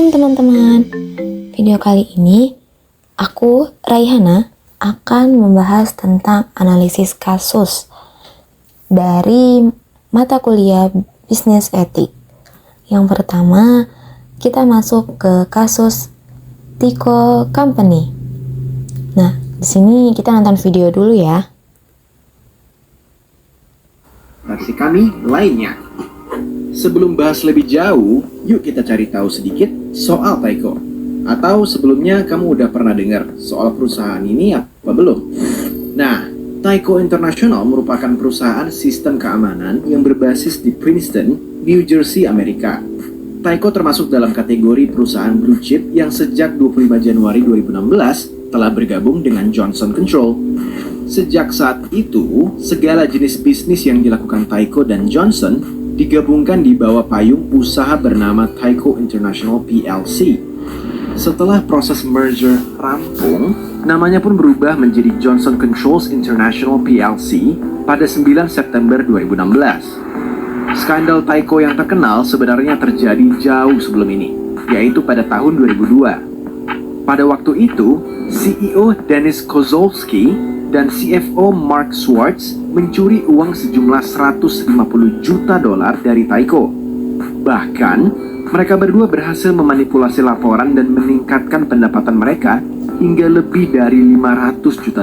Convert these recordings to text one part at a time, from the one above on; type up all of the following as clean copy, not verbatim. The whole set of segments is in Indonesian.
Shalom teman-teman. Video kali ini aku, Raihana, akan membahas tentang analisis kasus dari mata kuliah Bisnis Etik. Yang pertama, kita masuk ke kasus Tyco Company. Nah, di sini kita nonton video dulu ya. Versi kami lainnya. Sebelum bahas lebih jauh, yuk kita cari tahu sedikit soal Tyco. Atau sebelumnya kamu udah pernah dengar soal perusahaan ini apa belum? Nah, Tyco International merupakan perusahaan sistem keamanan yang berbasis di Princeton, New Jersey, Amerika. Tyco termasuk dalam kategori perusahaan blue chip yang sejak 25 Januari 2016 telah bergabung dengan Johnson Control. Sejak saat itu, segala jenis bisnis yang dilakukan Tyco dan Johnson digabungkan di bawah payung usaha bernama Tyco International PLC. Setelah proses merger rampung, namanya pun berubah menjadi Johnson Controls International PLC pada 9 September 2016. Skandal Tyco yang terkenal sebenarnya terjadi jauh sebelum ini, yaitu pada tahun 2002. Pada waktu itu, CEO Dennis Kozlowski dan CFO Mark Schwartz mencuri uang sejumlah $150 juta dari Tyco. Bahkan, mereka berdua berhasil memanipulasi laporan dan meningkatkan pendapatan mereka hingga lebih dari $500 juta.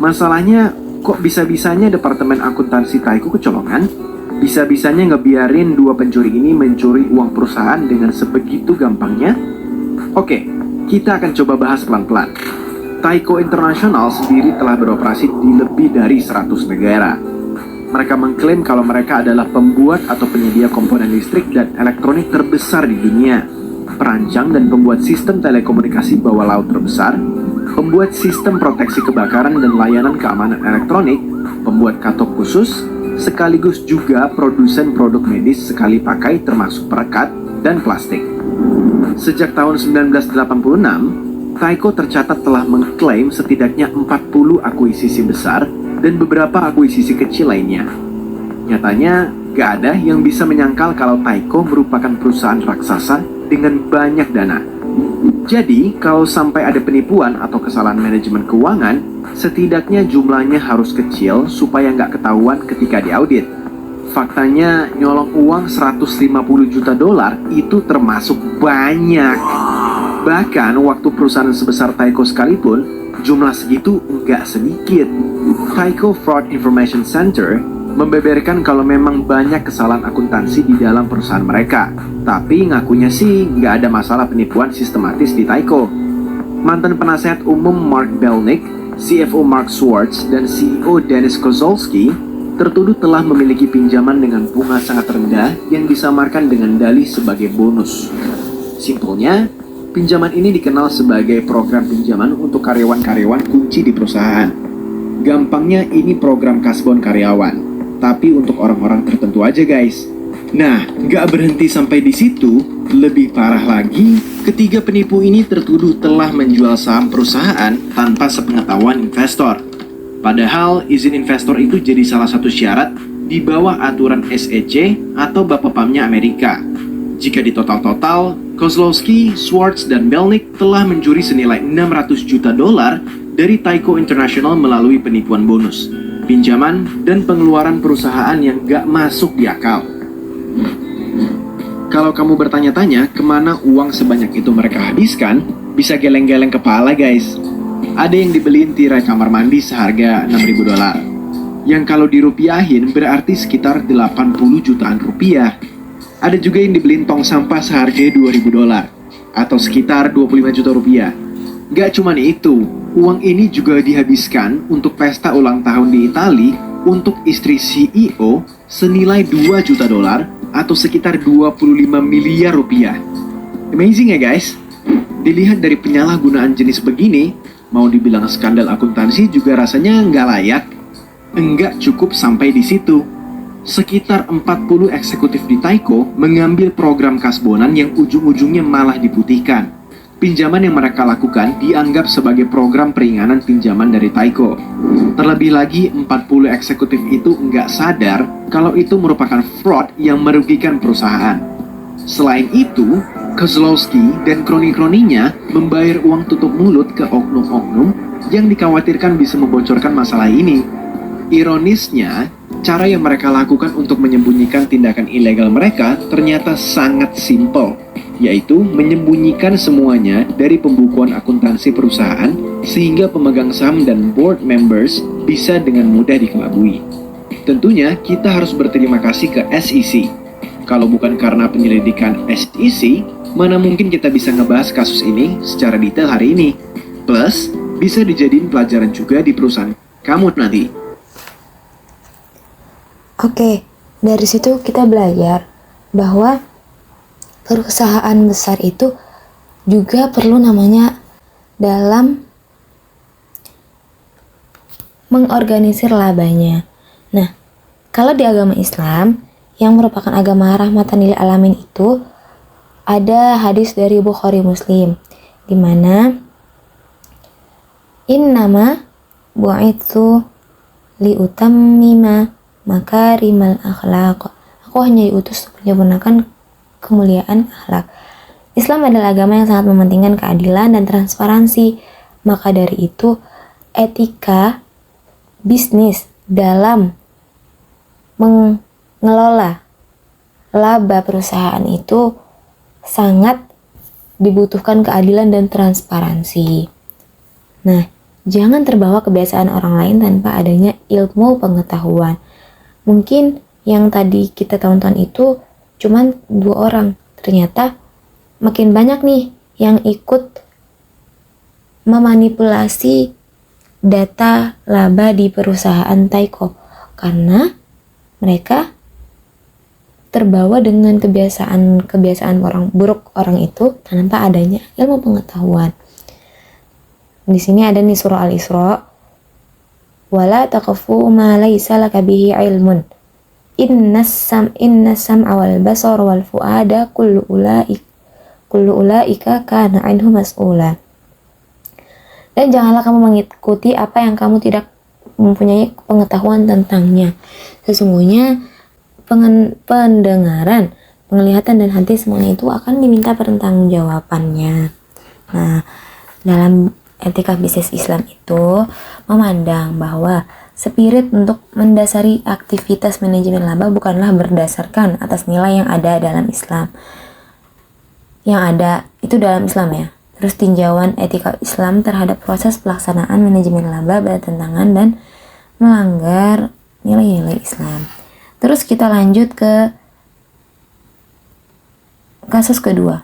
Masalahnya, kok bisa-bisanya departemen akuntansi Tyco kecolongan? Bisa-bisanya ngebiarin dua pencuri ini mencuri uang perusahaan dengan sebegitu gampangnya? Oke, kita akan coba bahas pelan-pelan. Tyco International sendiri telah beroperasi di lebih dari 100 negara. Mereka mengklaim kalau mereka adalah pembuat atau penyedia komponen listrik dan elektronik terbesar di dunia, perancang dan pembuat sistem telekomunikasi bawah laut terbesar, pembuat sistem proteksi kebakaran dan layanan keamanan elektronik, pembuat katok khusus, sekaligus juga produsen produk medis sekali pakai termasuk perekat dan plastik. Sejak tahun 1986, Tyco tercatat telah mengklaim setidaknya 40 akuisisi besar dan beberapa akuisisi kecil lainnya. Nyatanya, gak ada yang bisa menyangkal kalau Tyco merupakan perusahaan raksasa dengan banyak dana. Jadi, kalau sampai ada penipuan atau kesalahan manajemen keuangan, setidaknya jumlahnya harus kecil supaya nggak ketahuan ketika diaudit. Faktanya, nyolong uang $150 juta itu termasuk banyak. Bahkan waktu perusahaan sebesar Tyco sekalipun, jumlah segitu nggak sedikit. Tyco Fraud Information Center membeberkan kalau memang banyak kesalahan akuntansi di dalam perusahaan mereka. Tapi ngakunya sih nggak ada masalah penipuan sistematis di Tyco. Mantan penasehat umum Mark Belnick, CFO Mark Schwartz, dan CEO Dennis Kozlowski tertuduh telah memiliki pinjaman dengan bunga sangat rendah yang disamarkan dengan dalih sebagai bonus. Simpelnya, pinjaman ini dikenal sebagai program pinjaman untuk karyawan-karyawan kunci di perusahaan. Gampangnya ini program kasbon karyawan, tapi untuk orang-orang tertentu aja guys. Nah, gak berhenti sampai di situ, lebih parah lagi, ketiga penipu ini tertuduh telah menjual saham perusahaan tanpa sepengetahuan investor. Padahal izin investor itu jadi salah satu syarat di bawah aturan SEC atau Bapepamnya Amerika. Jika ditotal-total, Kozlowski, Schwartz, dan Belnick telah mencuri senilai $600 juta dari Tyco International melalui penipuan bonus, pinjaman, dan pengeluaran perusahaan yang gak masuk di akal. Kalau kamu bertanya-tanya kemana uang sebanyak itu mereka habiskan, bisa geleng-geleng kepala guys. Ada yang dibeliin tirai kamar mandi seharga $6.000, yang kalau dirupiahin berarti sekitar 80 jutaan rupiah. Ada juga yang dibeliin tong sampah seharga $2.000 atau sekitar 25 juta rupiah. Gak cuman itu, uang ini juga dihabiskan untuk pesta ulang tahun di Itali untuk istri CEO senilai $2 juta atau sekitar 25 miliar rupiah. Amazing ya guys? Dilihat dari penyalahgunaan jenis begini, mau dibilang skandal akuntansi juga rasanya nggak layak. Enggak cukup sampai di situ. Sekitar 40 eksekutif di Tyco mengambil program kasbonan yang ujung-ujungnya malah diputihkan. Pinjaman yang mereka lakukan dianggap sebagai program peringanan pinjaman dari Tyco. Terlebih lagi, 40 eksekutif itu nggak sadar kalau itu merupakan fraud yang merugikan perusahaan. Selain itu, Kozlowski dan kroni-kroninya membayar uang tutup mulut ke oknum-oknum yang dikhawatirkan bisa membocorkan masalah ini. Ironisnya, cara yang mereka lakukan untuk menyembunyikan tindakan ilegal mereka ternyata sangat simpel, yaitu menyembunyikan semuanya dari pembukuan akuntansi perusahaan sehingga pemegang saham dan board members bisa dengan mudah dikelabui. Tentunya kita harus berterima kasih ke SEC. Kalau bukan karena penyelidikan SEC, mana mungkin kita bisa ngebahas kasus ini secara detail hari ini. Plus, bisa dijadiin pelajaran juga di perusahaan kamu nanti. Oke, dari situ kita belajar bahwa perusahaan besar itu juga perlu namanya dalam mengorganisir labanya. Nah, kalau di agama Islam yang merupakan agama rahmatan lil alamin itu ada hadis dari Bukhari Muslim di mana innama bu'itsu liutammima makarimal akhlaq. Aku hanya diutus untuk menyempurnakan kemuliaan akhlak. Islam adalah agama yang sangat mementingkan keadilan dan transparansi. Maka dari itu, etika bisnis dalam mengelola laba perusahaan itu sangat dibutuhkan keadilan dan transparansi. Nah, jangan terbawa kebiasaan orang lain tanpa adanya ilmu pengetahuan. Mungkin yang tadi kita tonton itu cuman 2 orang. Ternyata makin banyak nih yang ikut memanipulasi data laba di perusahaan Taiko. Karena mereka terbawa dengan kebiasaan orang buruk orang itu tanpa adanya ilmu pengetahuan. Di sini ada nih surah Al-Isra. Wala taqfu ma laysa laka bihi ilmun. Innas sam'a wal basar wal fuada kullu ulaika kana anhu mas'ula. Dan janganlah kamu mengikuti apa yang kamu tidak mempunyai pengetahuan tentangnya. Sesungguhnya pendengaran, penglihatan dan hati semuanya itu akan diminta pertanggungjawabannya. Nah, dalam etika bisnis Islam itu memandang bahwa spirit untuk mendasari aktivitas manajemen laba bukanlah berdasarkan atas nilai yang ada dalam Islam. Yang ada itu dalam Islam ya. Terus tinjauan etika Islam terhadap proses pelaksanaan manajemen laba bertentangan dan melanggar nilai-nilai Islam. Terus kita lanjut ke kasus kedua.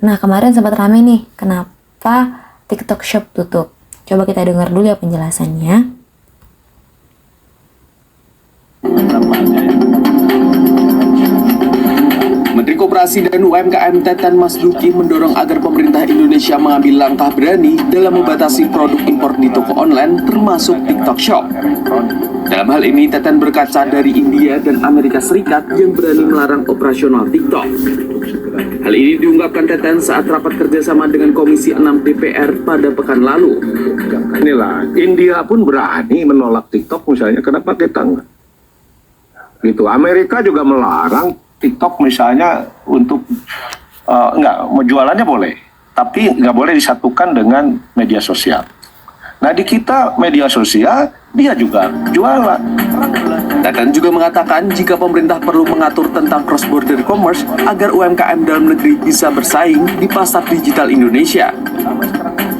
Nah, kemarin sempat rame nih, kenapa TikTok Shop tutup? Coba kita dengar dulu ya penjelasannya. Menteri Koperasi dan UMKM Teten Mas Duki mendorong agar pemerintah Indonesia mengambil langkah berani dalam membatasi produk impor di toko online termasuk TikTok Shop. Dalam hal ini, Teten berkaca dari India dan Amerika Serikat yang berani melarang operasional TikTok. Hal ini diungkapkan Teten saat rapat kerjasama dengan Komisi 6 DPR pada pekan lalu. Inilah, India pun berani menolak TikTok misalnya, kenapa kita enggak? Gitu, Amerika juga melarang TikTok misalnya untuk, enggak, jualannya boleh, tapi nggak boleh disatukan dengan media sosial. Nah di kita media sosial, dia juga jualan. Teten juga mengatakan jika pemerintah perlu mengatur tentang cross-border commerce agar UMKM dalam negeri bisa bersaing di pasar digital Indonesia.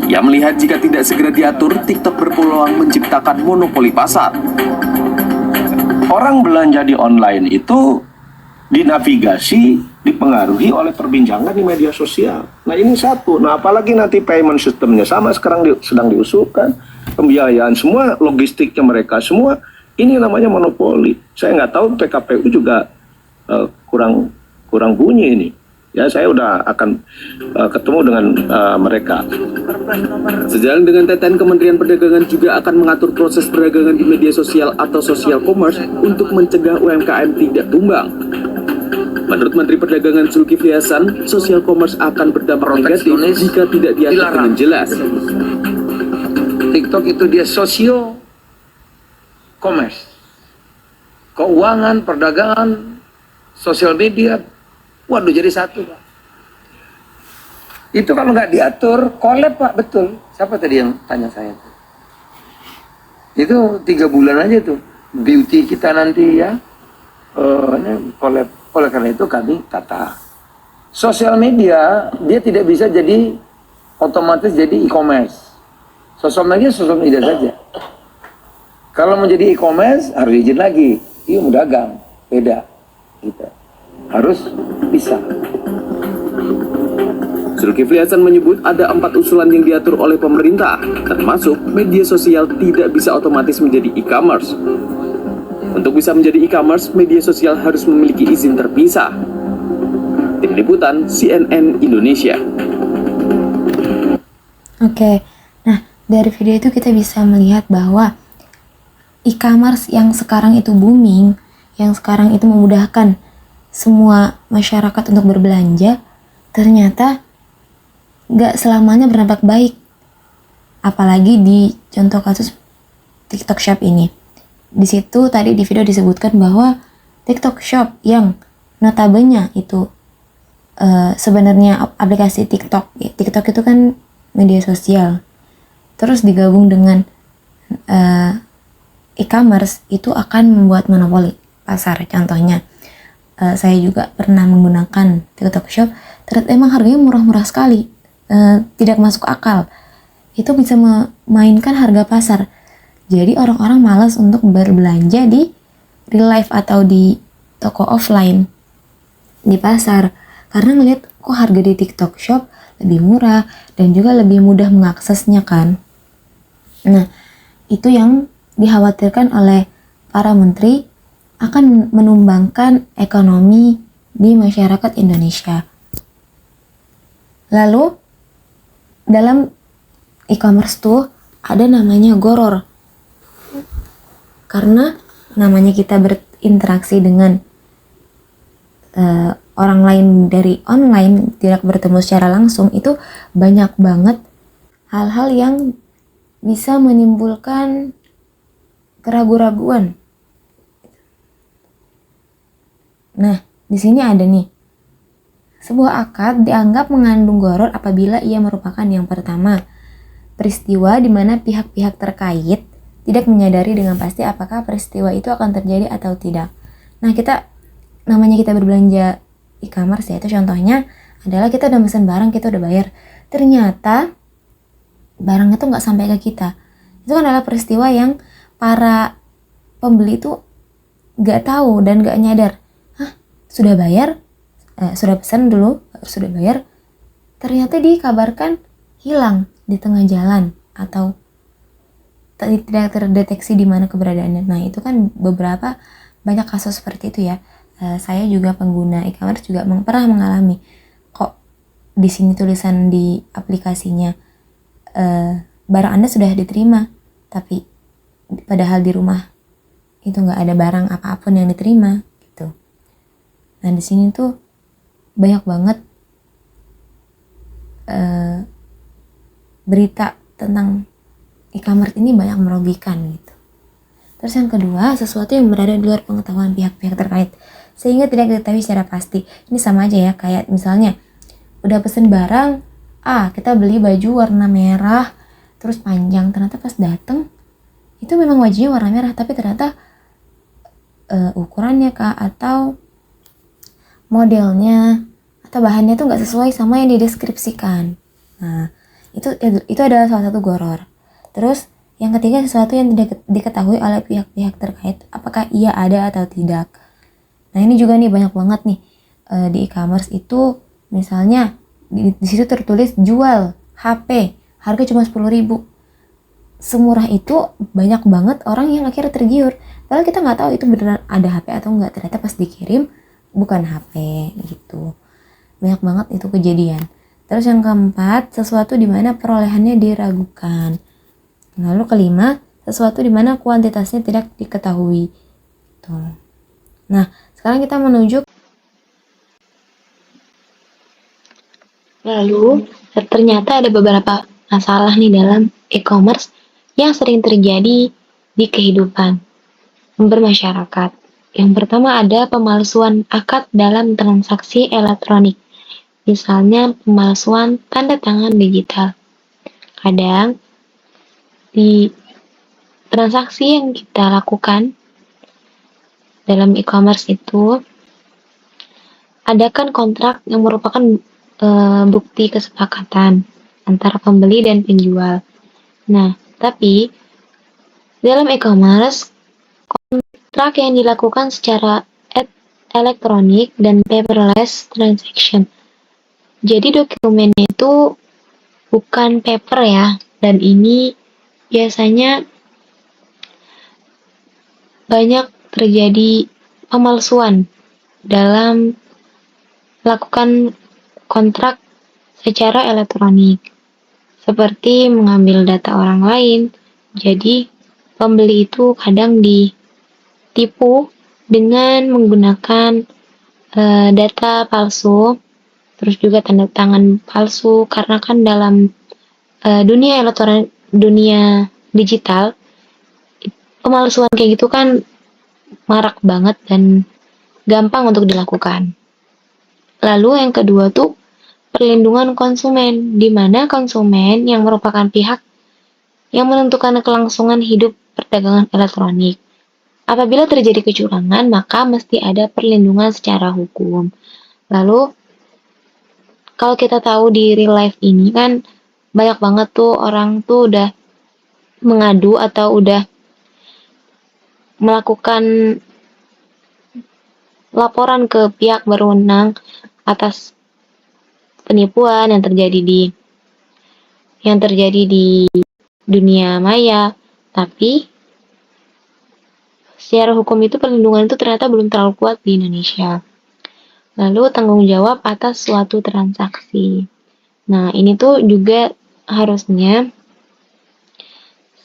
Ia melihat jika tidak segera diatur, TikTok berpeluang menciptakan monopoli pasar. Orang belanja di online itu dinavigasi, dipengaruhi oleh perbincangan di media sosial. Nah ini satu, nah apalagi nanti payment systemnya sama sekarang sedang diusulkan, pembiayaan semua, logistiknya mereka semua, ini namanya monopoli. Saya nggak tahu PKPU juga kurang bunyi ini. Ya saya udah akan ketemu dengan mereka. Sejalan dengan Teten, Kementerian Perdagangan juga akan mengatur proses perdagangan di media sosial atau social commerce untuk mencegah UMKM tidak tumbang. Menurut Menteri Perdagangan Zulkifli Hasan, social commerce akan berdampak negatif jika tidak diatur dengan jelas. TikTok itu dia socio commerce, keuangan, perdagangan, sosial media, waduh jadi satu Pak. Itu kalau nggak diatur, collab Pak, betul. Siapa tadi yang tanya saya tuh? Itu 3 bulan aja tuh. Beauty kita nanti ya, ini collab. Oleh karena itu kami kata, sosial media, dia tidak bisa jadi otomatis jadi e-commerce. Sosial media saja. Kalau mau jadi e-commerce, harus izin lagi. Iya mau dagang, beda. Gitu. Harus bisa. Zulkifli Hasan menyebut ada 4 usulan yang diatur oleh pemerintah, termasuk media sosial tidak bisa otomatis menjadi e-commerce. Untuk bisa menjadi e-commerce, media sosial harus memiliki izin terpisah. Tim Liputan CNN Indonesia. Oke, nah dari video itu kita bisa melihat bahwa e-commerce yang sekarang itu booming, yang sekarang itu memudahkan semua masyarakat untuk berbelanja, ternyata nggak selamanya berdampak baik. Apalagi di contoh kasus TikTok Shop ini. Di situ tadi di video disebutkan bahwa TikTok Shop yang notabene itu sebenarnya aplikasi TikTok. TikTok itu kan media sosial. Terus digabung dengan e-commerce itu akan membuat monopoli pasar. Contohnya saya juga pernah menggunakan TikTok Shop. Ternyata emang harganya murah-murah sekali. Tidak masuk akal. Itu bisa memainkan harga pasar. Jadi orang-orang malas untuk berbelanja di real life atau di toko offline di pasar karena ngeliat kok harga di TikTok Shop lebih murah dan juga lebih mudah mengaksesnya kan. Nah, itu yang dikhawatirkan oleh para menteri akan menumbangkan ekonomi di masyarakat Indonesia. Lalu dalam e-commerce tuh ada namanya goror. Karena namanya kita berinteraksi dengan orang lain dari online, tidak bertemu secara langsung, itu banyak banget hal-hal yang bisa menimbulkan keraguan-raguan. Nah, di sini ada nih. Sebuah akad dianggap mengandung goror apabila ia merupakan yang pertama, peristiwa di mana pihak-pihak terkait tidak menyadari dengan pasti apakah peristiwa itu akan terjadi atau tidak. Nah, namanya kita berbelanja e-commerce ya, itu contohnya adalah kita udah pesan barang, kita udah bayar. Ternyata barangnya tuh nggak sampai ke kita. Itu kan adalah peristiwa yang para pembeli itu nggak tahu dan nggak nyadar. Sudah bayar? Sudah pesan dulu, sudah bayar, ternyata dikabarkan hilang di tengah jalan atau tidak terdeteksi di mana keberadaannya. Nah, itu kan banyak kasus seperti itu ya. Saya juga pengguna e-commerce juga pernah mengalami. Kok di sini tulisan di aplikasinya barang Anda sudah diterima, tapi padahal di rumah itu nggak ada barang apapun yang diterima gitu. Nah, di sini tuh banyak banget berita tentang e-commerce ini banyak merugikan gitu. Terus yang kedua, sesuatu yang berada di luar pengetahuan pihak-pihak terkait sehingga tidak diketahui secara pasti. Ini sama aja ya, kayak misalnya udah pesen barang, kita beli baju warna merah terus panjang, ternyata pas dateng itu memang bajunya warna merah tapi ternyata ukurannya atau modelnya atau bahannya tuh nggak sesuai sama yang dideskripsikan. Nah, itu adalah salah satu goror. Terus yang ketiga, sesuatu yang tidak diketahui oleh pihak-pihak terkait apakah ia ada atau tidak. Nah, ini juga nih banyak banget nih di e-commerce itu, misalnya di situ tertulis jual HP harga cuma 10.000. Semurah itu banyak banget orang yang akhirnya tergiur. Padahal kita nggak tahu itu beneran ada HP atau enggak. Ternyata pas dikirim bukan HP gitu. Banyak banget itu kejadian. Terus yang keempat, sesuatu di mana perolehannya diragukan. Lalu kelima, sesuatu di mana kuantitasnya tidak diketahui. Tuh. Nah, sekarang kita menuju. Lalu, ternyata ada beberapa masalah nih dalam e-commerce yang sering terjadi di kehidupan bermasyarakat. Yang pertama ada pemalsuan akad dalam transaksi elektronik. Misalnya pemalsuan tanda tangan digital. Kadang di transaksi yang kita lakukan dalam e-commerce itu adakan kontrak yang merupakan bukti kesepakatan antara pembeli dan penjual. Nah, tapi dalam e-commerce kontrak yang dilakukan secara elektronik dan paperless transaction. Jadi dokumennya itu bukan paper ya, dan ini biasanya banyak terjadi pemalsuan dalam melakukan kontrak secara elektronik, seperti mengambil data orang lain. Jadi, pembeli itu kadang ditipu dengan menggunakan data palsu, terus juga tanda tangan palsu, karena kan dalam dunia elektronik, dunia digital, pemalsuan kayak gitu kan marak banget dan gampang untuk dilakukan. Lalu yang kedua tuh perlindungan konsumen, di mana konsumen yang merupakan pihak yang menentukan kelangsungan hidup perdagangan elektronik. Apabila terjadi kecurangan, maka mesti ada perlindungan secara hukum. Lalu, kalau kita tahu di real life ini kan banyak banget tuh orang tuh udah mengadu atau udah melakukan laporan ke pihak berwenang atas penipuan yang terjadi di dunia maya. Tapi secara hukum itu perlindungan itu ternyata belum terlalu kuat di Indonesia. Lalu tanggung jawab atas suatu transaksi. Nah, ini tuh juga harusnya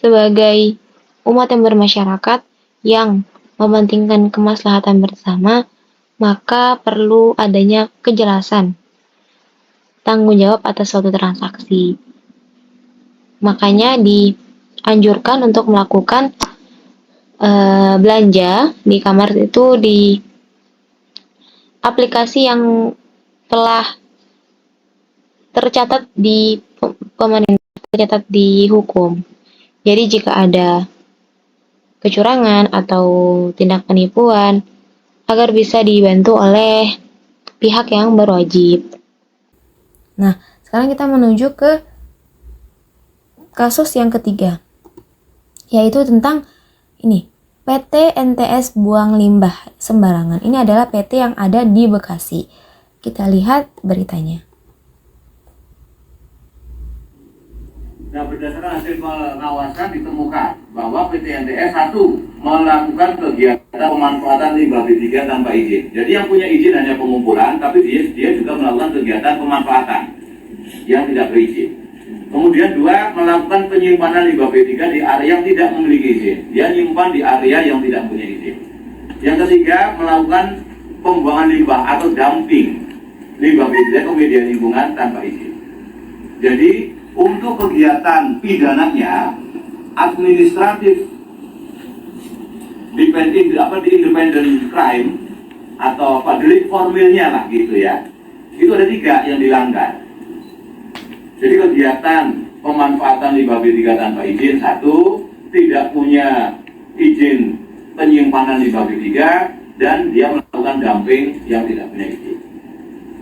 sebagai umat yang bermasyarakat yang mementingkan kemaslahatan bersama, maka perlu adanya kejelasan tanggung jawab atas suatu transaksi. Makanya dianjurkan untuk melakukan belanja di kamar itu di aplikasi yang telah tercatat di pemerintah, tercatat di hukum. Jadi jika ada kecurangan atau tindak penipuan, agar bisa dibantu oleh pihak yang berwajib. Nah, sekarang kita menuju ke kasus yang ketiga, yaitu tentang ini, PT NTS Buang Limbah Sembarangan. Ini adalah PT yang ada di Bekasi. Kita lihat beritanya. Nah, berdasarkan hasil pengawasan ditemukan bahwa PT NTS 1 melakukan kegiatan pemanfaatan limbah B3 tanpa izin. Jadi yang punya izin hanya pengumpulan, tapi dia juga melakukan kegiatan pemanfaatan yang tidak berizin. Kemudian 2, melakukan penyimpanan limbah B3 di area yang tidak memiliki izin. Dia nyimpan di area yang tidak punya izin. Yang ketiga, melakukan pembuangan limbah atau dumping limbah B3 ke media lingkungan tanpa izin. Jadi untuk kegiatan pidananya administratif di independent crime atau delik formilnya lah gitu ya, itu ada 3 yang dilanggar. Jadi kegiatan pemanfaatan limbah B3 tanpa izin, 1, tidak punya izin penyimpanan limbah B3, dan dia melakukan dumping yang tidak punya izin.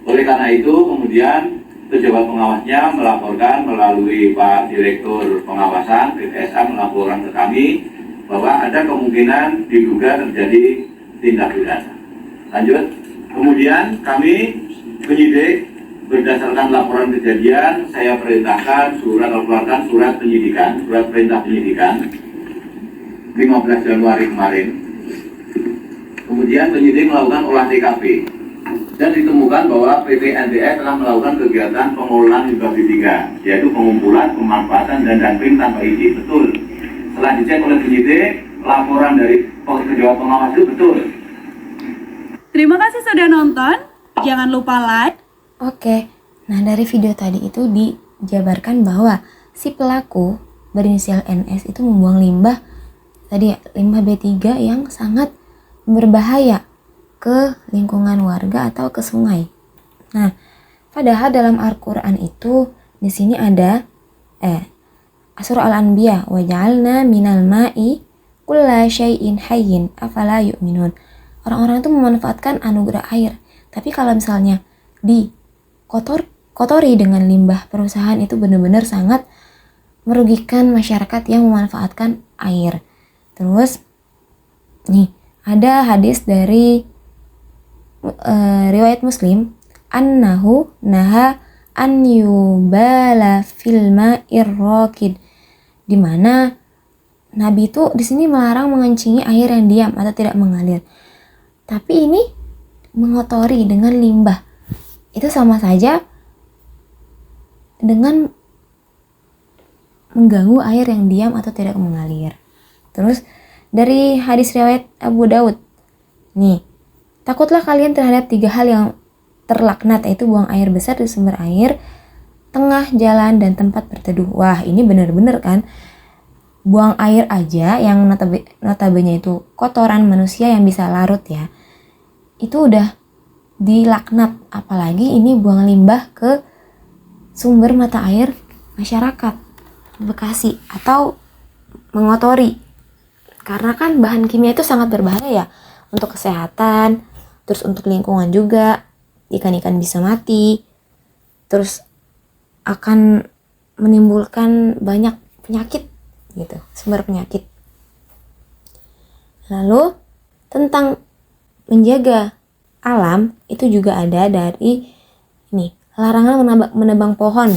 Oleh karena itu kemudian pejabat pengawasnya melaporkan melalui Pak Direktur Pengawasan PTSA melaporkan ke kami bahwa ada kemungkinan diduga terjadi tindak pidana. Lanjut, kemudian kami penyidik berdasarkan laporan kejadian, saya perintahkan keluarkan surat penyidikan, surat perintah penyidikan 15 Januari kemarin. Kemudian penyidik melakukan olah TKP dan ditemukan bahwa PT NTS telah melakukan kegiatan pengolahan limbah B3, yaitu pengumpulan, pemanfaatan, dan dumping tanpa izin. Betul. Setelah dicek oleh penyidik, laporan dari pejabat pengawas itu betul. Terima kasih sudah nonton. Jangan lupa like. Oke, nah dari video tadi itu dijabarkan bahwa si pelaku berinisial NS itu membuang limbah B3 yang sangat berbahaya ke lingkungan warga atau ke sungai. Nah, Padahal dalam Al-Qur'an itu di sini ada Surah Al-Anbiya, wa ja'alna minal ma'i kulla syai'in hayyin afala yu'minun. Orang-orang itu memanfaatkan anugerah air. Tapi kalau misalnya kotori dengan limbah perusahaan, itu benar-benar sangat merugikan masyarakat yang memanfaatkan air. Terus nih ada hadis dari riwayat Muslim, annahu naha an yubala fil ma'ir raqid, di mana Nabi itu di sini melarang mengencingi air yang diam atau tidak mengalir. Tapi ini mengotori dengan limbah. Itu sama saja dengan mengganggu air yang diam atau tidak mengalir. Terus dari hadis riwayat Abu Daud. Nih, takutlah kalian terhadap 3 hal yang terlaknat, yaitu buang air besar di sumber air, tengah jalan, dan tempat berteduh. Wah, ini benar-benar kan, buang air aja yang notabene itu kotoran manusia yang bisa larut ya, itu udah dilaknat. Apalagi ini buang limbah ke sumber mata air masyarakat Bekasi atau mengotori. Karena kan bahan kimia itu sangat berbahaya ya untuk kesehatan, terus untuk lingkungan juga. Ikan-ikan bisa mati, terus akan menimbulkan banyak penyakit gitu, sumber penyakit. Lalu tentang menjaga alam itu juga ada dari ini, larangan menebang pohon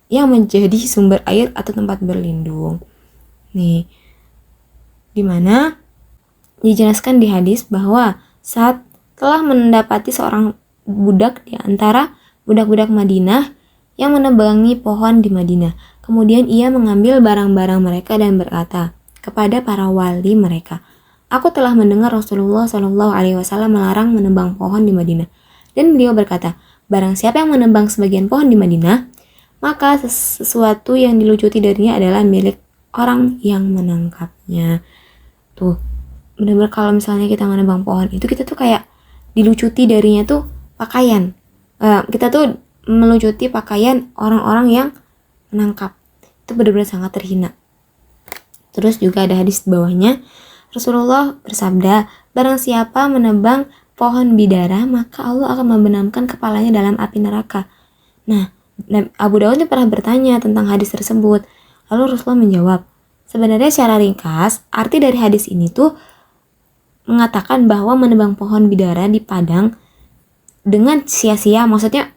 yang menjadi sumber air atau tempat berlindung. Nih, dimana dijelaskan di hadis bahwa saat telah mendapati seorang budak di antara budak-budak Madinah yang menebangi pohon di Madinah. Kemudian ia mengambil barang-barang mereka dan berkata kepada para wali mereka, "Aku telah mendengar Rasulullah Shallallahu Alaihi Wasallam melarang menebang pohon di Madinah." Dan beliau berkata, "Barang siapa yang menebang sebagian pohon di Madinah, maka sesuatu yang dilucuti darinya adalah milik orang yang menangkapnya." Tuh, benar-benar kalau misalnya kita menebang pohon itu, kita tuh kayak dilucuti darinya tuh pakaian. Kita tuh melucuti pakaian orang-orang yang menangkap. Itu benar-benar sangat terhina. Terus juga ada hadis di bawahnya, Rasulullah bersabda, "Barang siapa menebang pohon bidara, maka Allah akan membenamkan kepalanya dalam api neraka." Nah, Abu Daud pernah bertanya tentang hadis tersebut. Lalu Rasulullah menjawab, sebenarnya secara ringkas, arti dari hadis ini tuh mengatakan bahwa menebang pohon bidara di padang dengan sia-sia, maksudnya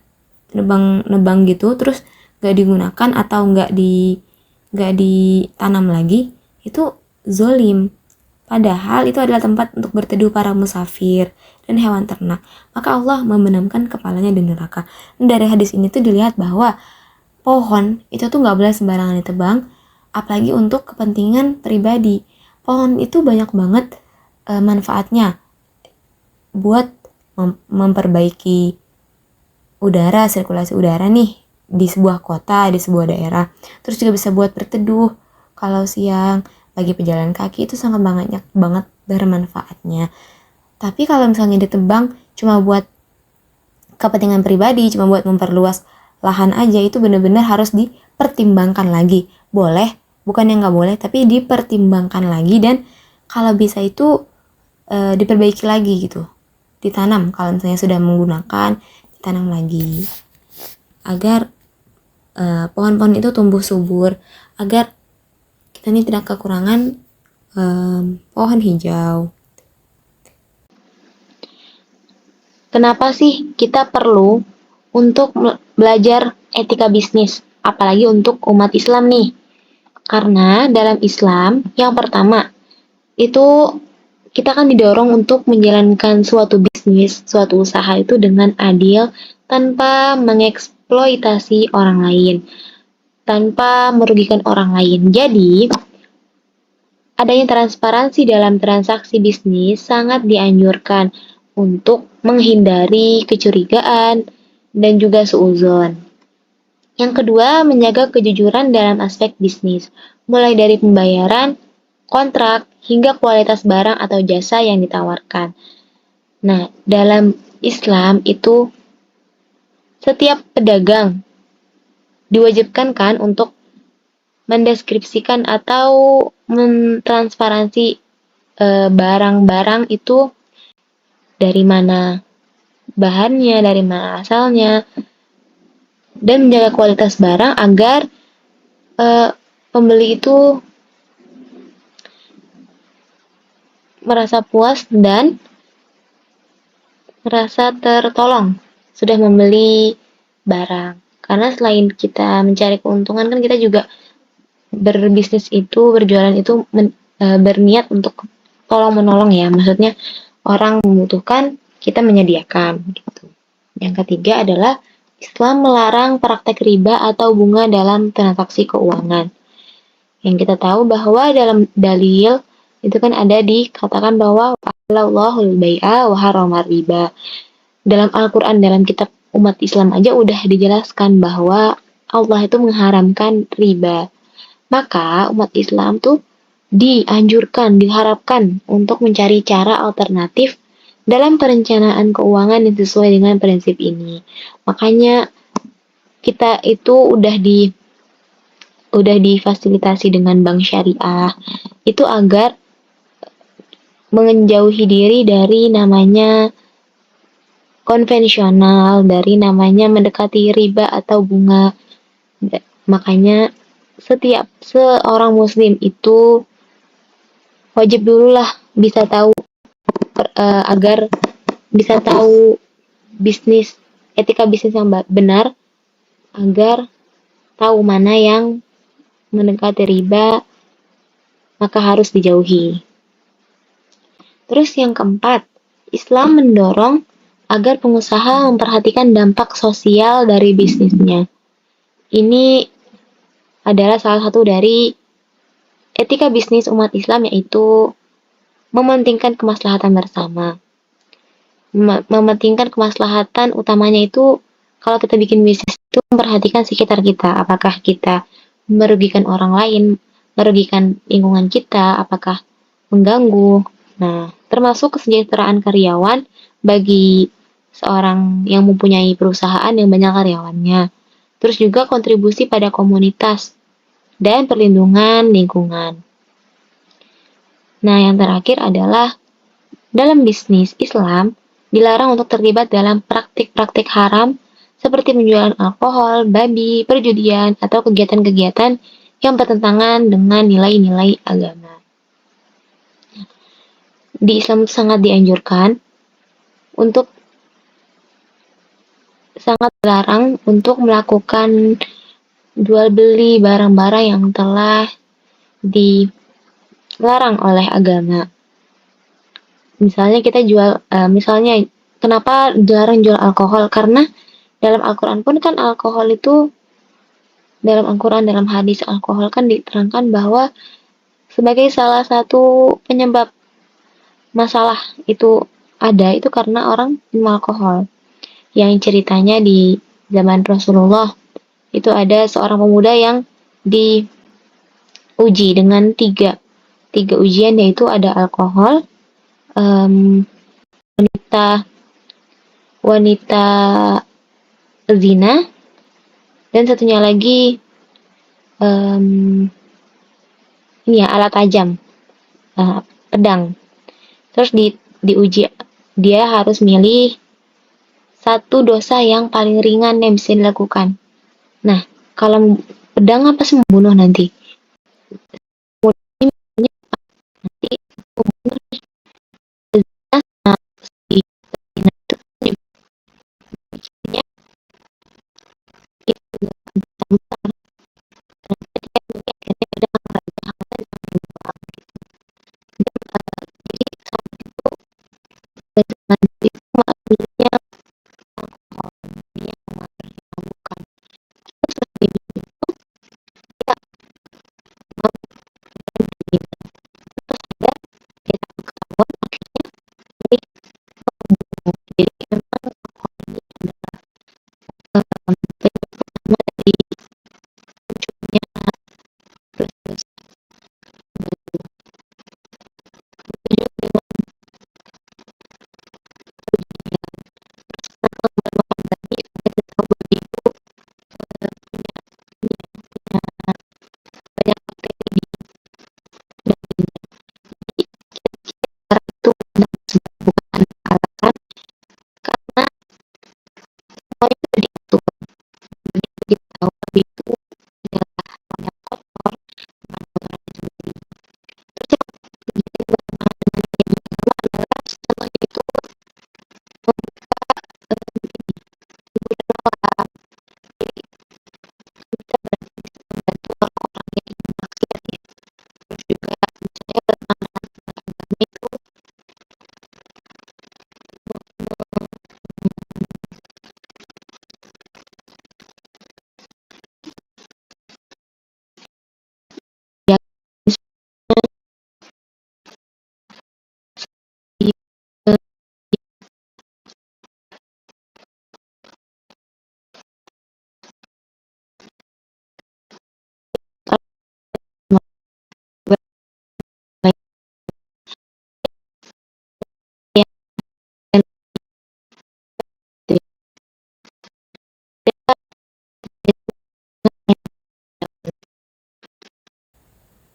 nebang gitu terus gak digunakan atau gak ditanam lagi, itu zolim. Padahal itu adalah tempat untuk berteduh para musafir dan hewan ternak. Maka Allah membenamkan kepalanya di neraka. Dan dari hadis ini tuh dilihat bahwa pohon itu tuh gak boleh sembarangan ditebang, apalagi untuk kepentingan pribadi. Pohon itu banyak banget manfaatnya buat memperbaiki udara, sirkulasi udara nih di sebuah kota, di sebuah daerah. Terus juga bisa buat berteduh kalau siang, bagi pejalan kaki itu sangat banyak banget bermanfaatnya. Tapi kalau misalnya ditebang cuma buat kepentingan pribadi, cuma buat memperluas lahan aja, itu benar-benar harus dipertimbangkan lagi. Boleh, bukan yang nggak boleh, tapi dipertimbangkan lagi, dan kalau bisa itu diperbaiki lagi gitu. Ditanam, kalau misalnya sudah menggunakan, ditanam lagi agar pohon-pohon itu tumbuh subur, agar kita ini tidak kekurangan pohon hijau. Kenapa sih kita perlu untuk belajar etika bisnis, apalagi untuk umat Islam nih? Karena dalam Islam, yang pertama itu kita kan didorong untuk menjalankan suatu bisnis, suatu usaha itu dengan adil, tanpa mengeksploitasi orang lain, tanpa merugikan orang lain. Jadi, adanya transparansi dalam transaksi bisnis sangat dianjurkan untuk menghindari kecurigaan dan juga suudzon. Yang kedua, menjaga kejujuran dalam aspek bisnis, mulai dari pembayaran, kontrak, hingga kualitas barang atau jasa yang ditawarkan. Nah, dalam Islam itu setiap pedagang diwajibkan kan untuk mendeskripsikan atau mentransparansi barang-barang itu dari mana bahannya, dari mana asalnya, dan menjaga kualitas barang agar pembeli itu merasa puas dan merasa tertolong sudah membeli barang. Karena selain kita mencari keuntungan kan kita juga berbisnis itu, berjualan itu berniat untuk tolong menolong ya. Maksudnya orang membutuhkan, kita menyediakan gitu. Yang ketiga adalah Islam melarang praktek riba atau bunga dalam transaksi keuangan. Yang kita tahu bahwa dalam dalil itu kan ada dikatakan bahwa Allahul bai'a wa haramar riba. Dalam Al-Quran, dalam kitab umat Islam aja udah dijelaskan bahwa Allah itu mengharamkan riba. Maka umat Islam tuh dianjurkan, diharapkan untuk mencari cara alternatif dalam perencanaan keuangan yang sesuai dengan prinsip ini. Makanya kita itu udah difasilitasi dengan bank syariah itu agar menjauhi diri dari namanya konvensional, dari namanya mendekati riba atau bunga. Makanya setiap seorang muslim itu wajib dulu lah bisa tahu agar bisa tahu bisnis, etika bisnis yang benar, agar tahu mana yang mendekati riba maka harus dijauhi. Terus yang keempat, Islam mendorong agar pengusaha memperhatikan dampak sosial dari bisnisnya. Ini adalah salah satu dari etika bisnis umat Islam, yaitu mementingkan kemaslahatan bersama. Mementingkan kemaslahatan utamanya itu kalau kita bikin bisnis itu memperhatikan sekitar kita. Apakah kita merugikan orang lain, merugikan lingkungan kita, apakah mengganggu. Nah, termasuk kesejahteraan karyawan bagi seorang yang mempunyai perusahaan yang banyak karyawannya. Terus juga kontribusi pada komunitas dan perlindungan lingkungan. Nah, yang terakhir adalah dalam bisnis Islam dilarang untuk terlibat dalam praktik-praktik haram seperti penjualan alkohol, babi, perjudian, atau kegiatan-kegiatan yang bertentangan dengan nilai-nilai agama. Di Islam sangat dianjurkan untuk sangat dilarang untuk melakukan jual beli barang-barang yang telah dilarang oleh agama. Misalnya kita jual, misalnya kenapa dilarang jual alkohol? Karena dalam Al-Quran pun kan alkohol itu, dalam Al-Quran, dalam hadis alkohol kan diterangkan bahwa sebagai salah satu penyebab masalah itu ada, itu karena orang minum alkohol. Yang ceritanya di zaman Rasulullah, itu ada seorang pemuda yang diuji dengan tiga ujian, yaitu ada alkohol, wanita zina, dan satunya lagi ini ya, alat tajam, pedang. Terus diuji, dia harus milih satu dosa yang paling ringan yang bisa dilakukan. Nah, kalau pedang apa sih membunuh nanti? Nanti membunuh zina sama si zina itu itu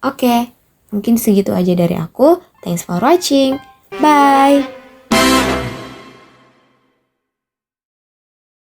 Oke, mungkin segitu aja dari aku. Thanks for watching. Bye.